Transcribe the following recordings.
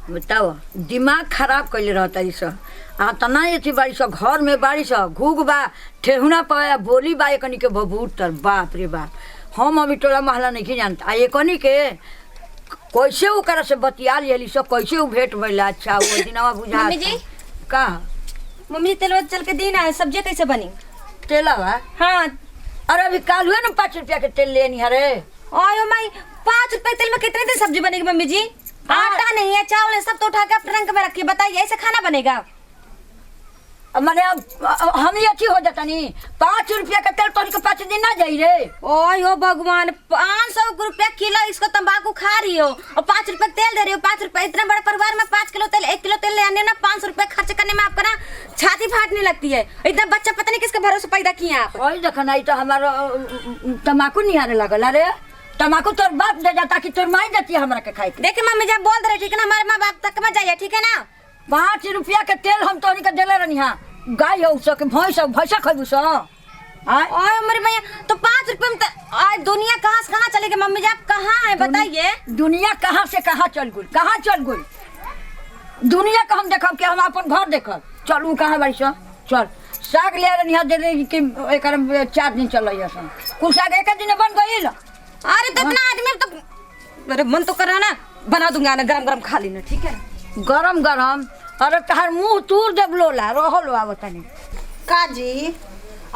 बताओ दिमाग खराब कैले रहता ई सब आ तना एथी बाड़ी सब घर में बाड़ी सब घूग बा ठेहुना पाया बोली बा एकनी के बबूतर बाप रे बाप हम अभी टोला महला नहीं जानता आ एकनी के कैसे ओकरा से बतिया लियली सब कैसे उ भेंट भइला अच्छा वो दिनवा बुझा मम्मी जी का मम्मी जी तेलवा चल के दिन आए सब्जी कैसे बनी तेलवा हाँ अरे अभी काल हुए ना 5 रुपया के तेल लेनी हरे आयो माई 5 रुपए तेल में कितने दिन सब्जी बनेगी मम्मी जी आटा नहीं है चावल है सब तो उठा के अपने रंग में रखिए बताइए ऐसे खाना बनेगा माने अब हम ही अच्छी हो जाता नहीं 5 रुपया का तेल तो 5 दिन ना जाई रे ओयो भगवान 500 रुपया किलो इसको तंबाकू खा रही हो और 5 रुपए तेल दे रही हो 5 रुपए इतना बड़ा परिवार में 5 किलो तेल 1 किलो तेल ले आने ना 500 रुपए खर्च करने में आपका ना छाती फाटने लगती है इतना बच्चा पता नहीं किसके भरोसे पैदा किए आप ओए देखना ई तो हमारा तमाकू नहीं आने लगल अरे तमाकू तोर बाप दे जाता कि तोर माई देती हमरा के खाए देखिए मम्मी जब बोल रहे ठीक है ना हमारे माँ बाप तक मत जाइए ठीक है ना 5 रुपया के तेल हम तोनी के देले रहनी हां गाय हो सके भैंसा खबू सो ओए मेरे भैया तो 5 रुपए में आज दुनिया कहाँ से कहाँ चलेगी मम्मी जी आप कहाँ हैं बताइए दुनिया कहाँ से कहाँ चल गई दुनिया का हम देखब कि हम अपन घर देखब चलू कहाँ बारी सो चल साग ले रहनी हां दे कि एकर 4 दिन चलैया सन कुल साग एक दिन बन गइल अरे तो इतना आदमी तो मेरे मन तो कर रहा ना बना दूंगा ना गरम गरम खा लेना ठीक है गरम अरे तहार मुंह तूर देब लोला रहलो आवतनी काजी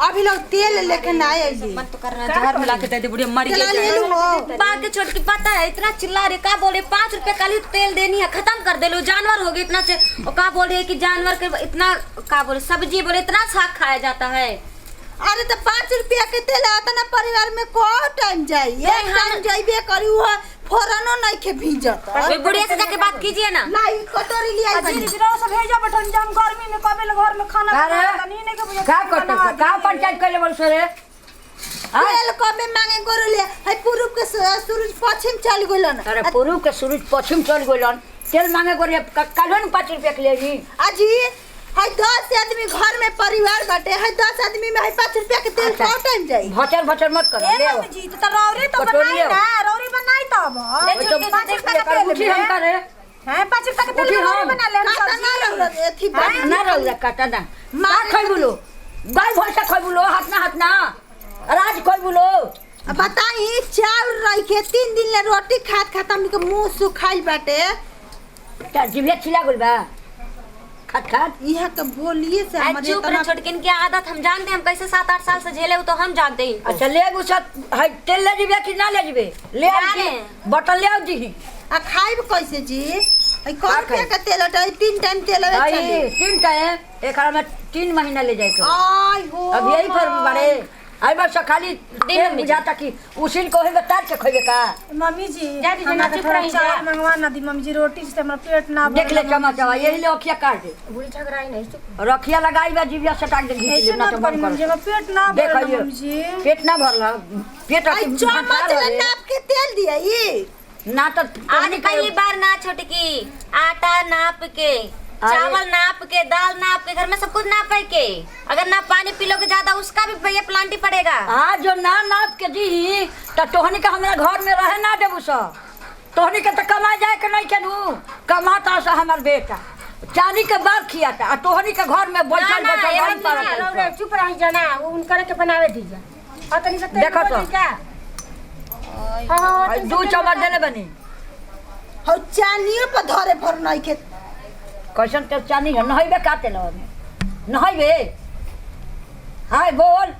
अभी लोग तेल लेके ना आए जी मन तो कर रहा जहर मिला के दे दे बुढ़िया मर गई बात के छोड़ के पता है इतना चिल्ला रहे का बोले 5 रुपए काली तेल देनी है खत्म कर दे लो जानवर हो गए इतना और का बोले कि जानवर के इतना का बोले सब्जी बोले इतना साग खाया जाता है अरे तो 5 रुपया के तेल आता ना परिवार में को टाइम जाई एक टाइम जाइबे करी हुआ फोरनो नहीं के भीजत ओए बुढ़िया से जाके बात कीजिए ना लाई कटोरी ले आई जी जी से भेजा बटन जाम गर्मी में कबे घर में खाना नहीं नहीं के बुझा का करत का पंचायत कइले बोल सरे तेल कबे मांगे गोरले है पूरब के सूरज पश्चिम चल गइलन अरे पूरब के सूरज पश्चिम चल गइलन तेल मांगे गोरे कालन 5 रुपया के लेनी अजी है 10 आदमी घर में परिवार बाटे है 10 आदमी में है 5 रुपया के तेल को टाइम जाई भचर मत कर ले आओ जी तो रौरी तो बनाई ना रौरी बनाई तब उठी हम करे हैं 5 रुपया के तेल बना ले काटा ना रह एथी ना रह काटा ना मार खइ बोलो गाय भैंसा खइ बोलो हाथ ना राज खइ बोलो बताई चावल रही के 3 दिन ले रोटी खात हमनी के मुंह सुखाइल बाटे क्या जिभे छिला गइल बा खात यहाँ के बोलिए से हमारे इतना छोटकिन की आदत हम जानते हैं हम कैसे 7-8 साल से झेले तो हम जानते हैं अच्छा ले गुसा है तेल ले जिबे कि ना ले जिबे ले आ बटन ले आ दी आ खाइब कैसे जी आई कौन रुपया का तेल है 3 टाइम तेल है चली 3 टाइम एकरा में 3 महीना ले जाए के आई हो अब यही पर बड़े आई बस खाली दिन बुझाता कि उसिन को है तार के खइबे का मम्मी जी हमरा के थोड़ा चावल मंगवा ना दी मम्मी जी रोटी से हमरा पेट ना देख ले चमचा यही ले अखिया काट दे बुढ़ी झगड़ाई नहीं तो रखिया लगाई बा जीविया सटा के घीच ले ना तो बंद कर मम्मी जी पेट ना भरल मम्मी जी पेट ना भरला पेट आई चम्मच में नाप के तेल दिया ये ना तो आज पहली बार ना छोटकी आटा नाप के चावल नाप के दाल नाप के घर में सब कुछ नाप के अगर ना पानी पी लोगे ज्यादा उसका भी भैया प्लांटी पड़ेगा आज जो ना नाप के दी तो तोहनी का हमरा घर में रहे ना देबू स तोहनी के तो कमा जाए के नहीं केनू कमाता सा हमर बेटा चांदी के बार खियाता आ तोहनी के घर में बैठल बैठल रौरे चुप रही जना उनकर के बनावे दीजा और तनी से देखो तो क्या हां 2 चम्मच देले बनी हो चानियो पर धरे भर नहीं के कैसन तो चांदी है नहइबे का तेल में नहइबे हाय बोल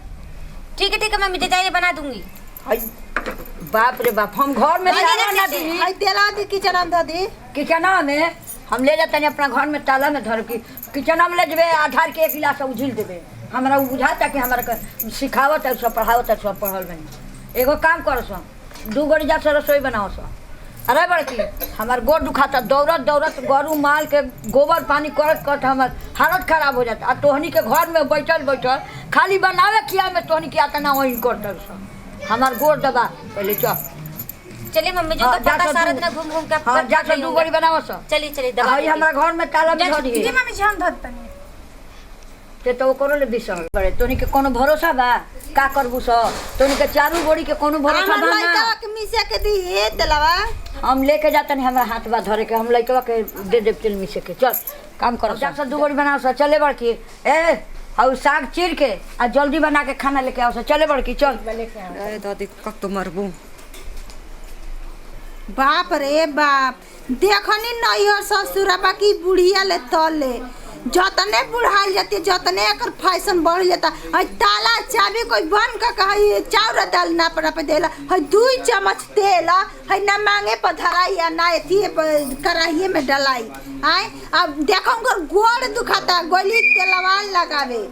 ठीक है मैं मुझे जाइए बना दूंगी हाय बाप रे बाप हम घर में ताला ना दी आई तेला दी किचन में दी किचन में हम ले जाते हैं अपना घर में ताला में धर की किचन में ले जबे आधार के 1 गिलास उझिल देबे हमरा बुझाता कि हमरा सिखावत है सब पढ़ावत है सब पढ़ल बनी एगो काम करो सो 2 गड़ी जा से रसोई बनाओ सो अरे बड़की हमार गोड़ दुखाता दौड़त गरू माल के गोबर पानी करत हमार हालत खराब हो जाता आ तोहनी के घर में बैठल खाली बनावे खिया में तोहनी के आता ना वही करत हमार गोड़ दबा पहले चलिए मम्मी जी तो पता सारा दिन घूम के हां जा के 2 गड़ी बनाओ सो चलिए दबा हमारा घर में ताला में धर दिए जी मम्मी जी हम धरतनी से तो ओकरो ले बिसर बड़े तोनी के कोनो भरोसा बा का करबू सो तोनी के चारू बोरी के कोनो भरोसा हमर बा लइका ना के मिसे के दी हे तेलवा हम लेके जातनी हमरा हाथ बा धरे के हम लइकवा के दे देब तेल मिसे के चल काम करो जा सब दू बोरी बनाओ सो चले बड़की ए और साग चीर के आ जल्दी बना के खाना लेके आओ सो चले बड़की चल अरे दादी कब तो मरबू। बाप रे बाप देखनी नहीं हो ससुरबा की बुढ़िया ले तले जतने बुढ़ाल जाती जतने एकर फैशन बढ़ जाता है ताला चाबी कोई बन का कहे चाउर दाल ना पर पे देला है 2 चम्मच तेल है ना मांगे पर धराई या ना एथी कढ़ाई में डलाई आए अब देखो उनकर गोड़ दुखाता गोली तेलवा लगावे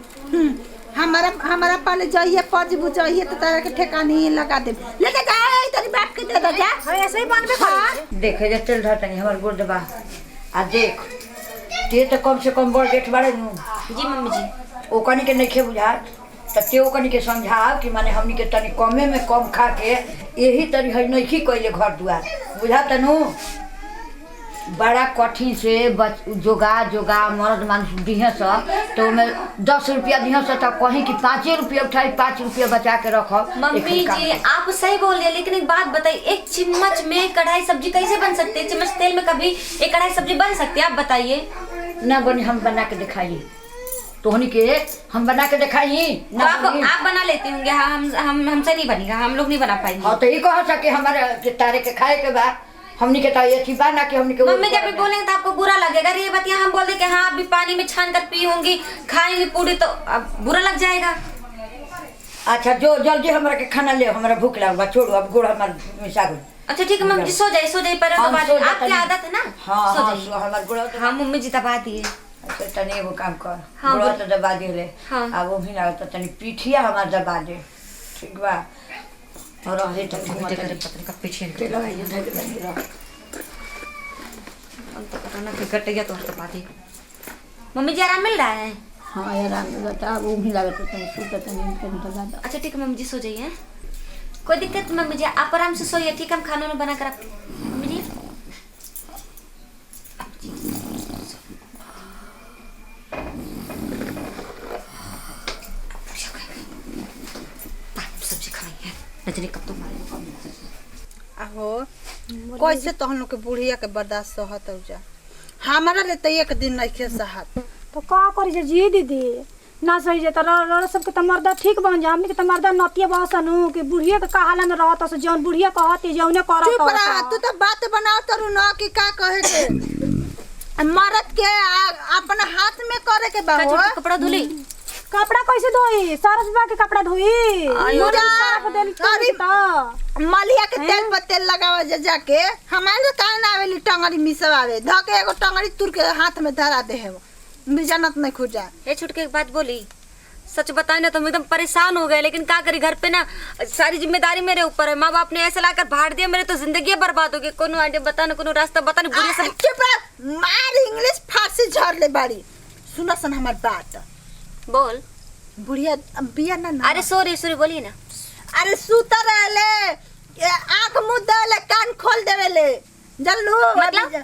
हमारा पहले जाइए पज बुझाइए तो तारा के ठेकानी ही लगा दे लेके जा तेरी बाप के दे जा ऐसे ही बनबे करे देखे जे तेल धरतनी हमर गोड़ दबा आ देख ते तो कम से कम बड़ गेट बाड़े नु जी मम्मी जी ओकनी के नहीं बुझात त ते ओकनी के समझाओ कि माने हमनी के तनी कमे में कम खा के यही तरी है नहीं कइले घर दुआर बुझात नु बड़ा कठिन से जोगा जोगा मर्द मानुष दिहे स तो में 10 रुपया दिहे स तो कहीं कि 5 रुपया उठाई 5 रुपया बचा के रखो मम्मी जी आप सही बोल रहे हैं लेकिन एक बात बताइए एक चम्मच में कढ़ाई सब्जी कैसे बन सकती है? एक चम्मच तेल में कभी एक कढ़ाई सब्जी बन सकती है? आप बताइए। ना बनी हम बना के दिखाइए तोहनी के हम बना के दिखाई तो आप बना लेते होंगे हम हमसे नहीं बनेगा हम लोग नहीं बना पाएंगे। हाँ तो ये कह सके हमारे के तारे के खाए के बाद हमनी के ताये थी बना के हमनी के मम्मी जब भी बोलेंगे तो आपको बुरा लगेगा। ये बात यहाँ हम बोल दे कि हाँ अभी पानी में छान कर पी होंगी खाएंगे पूरी तो अब बुरा लग जाएगा। अच्छा जो जल्दी हमारा के खाना ले हमारा भूख लगा छोड़ो अब गुड़ हमार मिसा गई। अच्छा ठीक है मम्मी जी सो जाइए पर आपकी आदत है ना। हाँ सो हाँ जाइए। हमार गुड़ हाँ मम्मी जी दबा दिए। अच्छा तनी एगो काम कर हाँ, गुड़ तो दबा दिले हाँ। अब वो भी लागत तनी पीठिया हमार दबा दे ठीक बा और रहे तो पीछे तेल लगाइए धैर्य बनी रह तो पता ना फिर कट गया तो दबा दी। मम्मी जी आराम मिल रहा है? हाँ यार आराम बता वो भी लागत तनी सूत तनी दबा दो। अच्छा ठीक है मम्मी जी सो जाइए। कोई दिक्कत मम्मी जी आप आराम से सोइए ठीक है हम खाना बना कर आपके मम्मी जी। सब्जी खाएंगे नजरे कब तो आहो कैसे तो हम लोग के बुढ़िया के बर्दाश्त सहत हो जा हमारा ले तो एक दिन नहीं खे सहत तो का करी जे जी दीदी ना सही जे तर सबके त मर्दा ठीक बन जा हमनी के त मर्दा नतिया बसनु कि बुढ़िया के कहाला में रहत से जौन बुढ़िया कहती जौने करत चुप रह तू तो बात बनाओ तरू न कि का कहे के मरद के अपना हाथ में करे के बा हो कपड़ा धुली कपड़ा कैसे धोई सरस बा के कपड़ा धोई अरे मलिया के तेल पर तेल लगावा जाके हमारे काहे ना आवेली टंगरी मिसवावे धके एगो टंगरी तुर के हाथ में धरा दे है बिजनत नहीं खुजा ये छुटके एक बात बोली सच बताए ना तो हम एकदम परेशान हो गए लेकिन क्या करी घर पे ना सारी जिम्मेदारी मेरे ऊपर है। माँ बाप ने ऐसे लाकर भाड़ दिया मेरे तो जिंदगी बर्बाद हो गई। कोनो आइडिया बता ना कोनो रास्ता बता ना बुढ़िया से चुप रह मार इंग्लिश फारसी झड़ ले बाड़ी सुना सन हमार बात बोल बुढ़िया बिया ना अरे सॉरी बोलिए ना। अरे सूता रहले आंख मुंह देले कान खोल देवेले जल्लू मतलब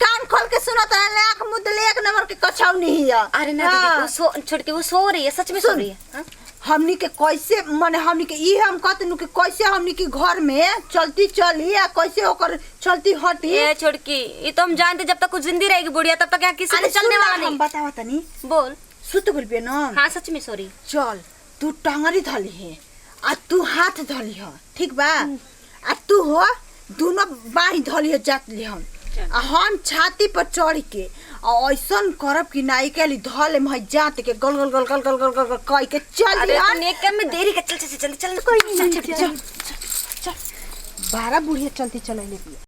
कान खोल के सुनत रहले आंख मुंह देले एक नंबर के कछौनी हिया। अरे ना दीदी वो छोड़ के वो सो रही है सच में सो रही है। हमनी के कैसे माने हमनी के ई हम कहते नु कि कैसे हमनी के घर में चलती चली या कैसे ओकर चलती हटी ये छोड़ की ये तो हम जानते जब तक कुछ जिंदी रहेगी बुढ़िया तब तक यहाँ किसी को चलने वाला नहीं। हम बतावा तनी बोल सुत बोलबे ना। हाँ सच में सॉरी। चल तू टंगरी धली है आ तू हाथ धली है ठीक बा आ तू हो दोनों बाही धली है जात ली हम छाती पर चढ़ के ऐसन करब कि नाई के ली धले में जात के गल गल गल गल गल गल गल कह के चल अरे तू नेक में देरी का चल चल चल चल कोई नहीं चल चल 12 बुढ़िया चलती चलैले बिया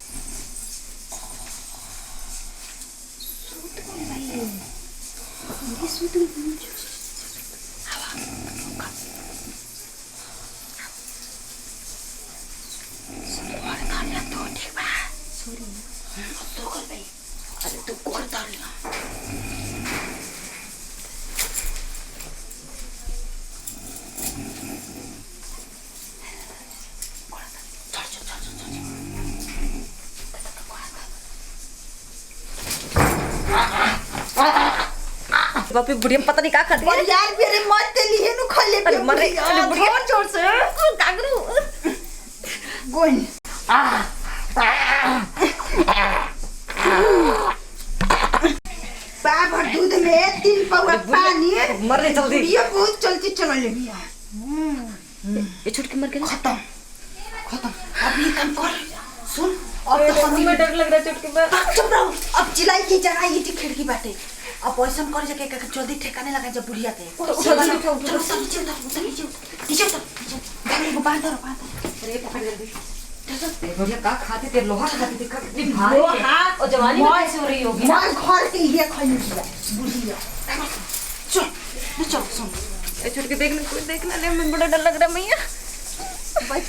अरे तू कोर डाल बाप रे बुढ़िया पता नहीं का कर दिया और यार मेरे मत तेली है नु खले अरे मरे अरे बुढ़िया जोर जोर से कागरू गोन बाबा दूध में 3 पौवा पानी मर रही जल्दी ये बहुत चलती चल ले मिया ये छुटकी मर गई खत्म खत्म अब ये काम कर सुन अब तो हम में डर लग रहा है छुटकी में चुप रहो अब चिल्लाई की जगह ये खिड़की बाटे अब ऐसा कर जाके जल्दी ठेकाने लगा जब बुढ़िया के चलो सब नीचे उतर नीचे उतर गाड़ी को बांध दो अरे पकड़ जल्दी बुढ़िया का खाती तेरे लोहा खाती थी कितनी भारी है और जवानी में कैसे हो रही होगी ना मैं घर के लिए खाई बुढ़िया चल चल सुन ये छुटकी देखने कोई देखना नहीं मैं बड़ा डर लग रहा है भैया बैठ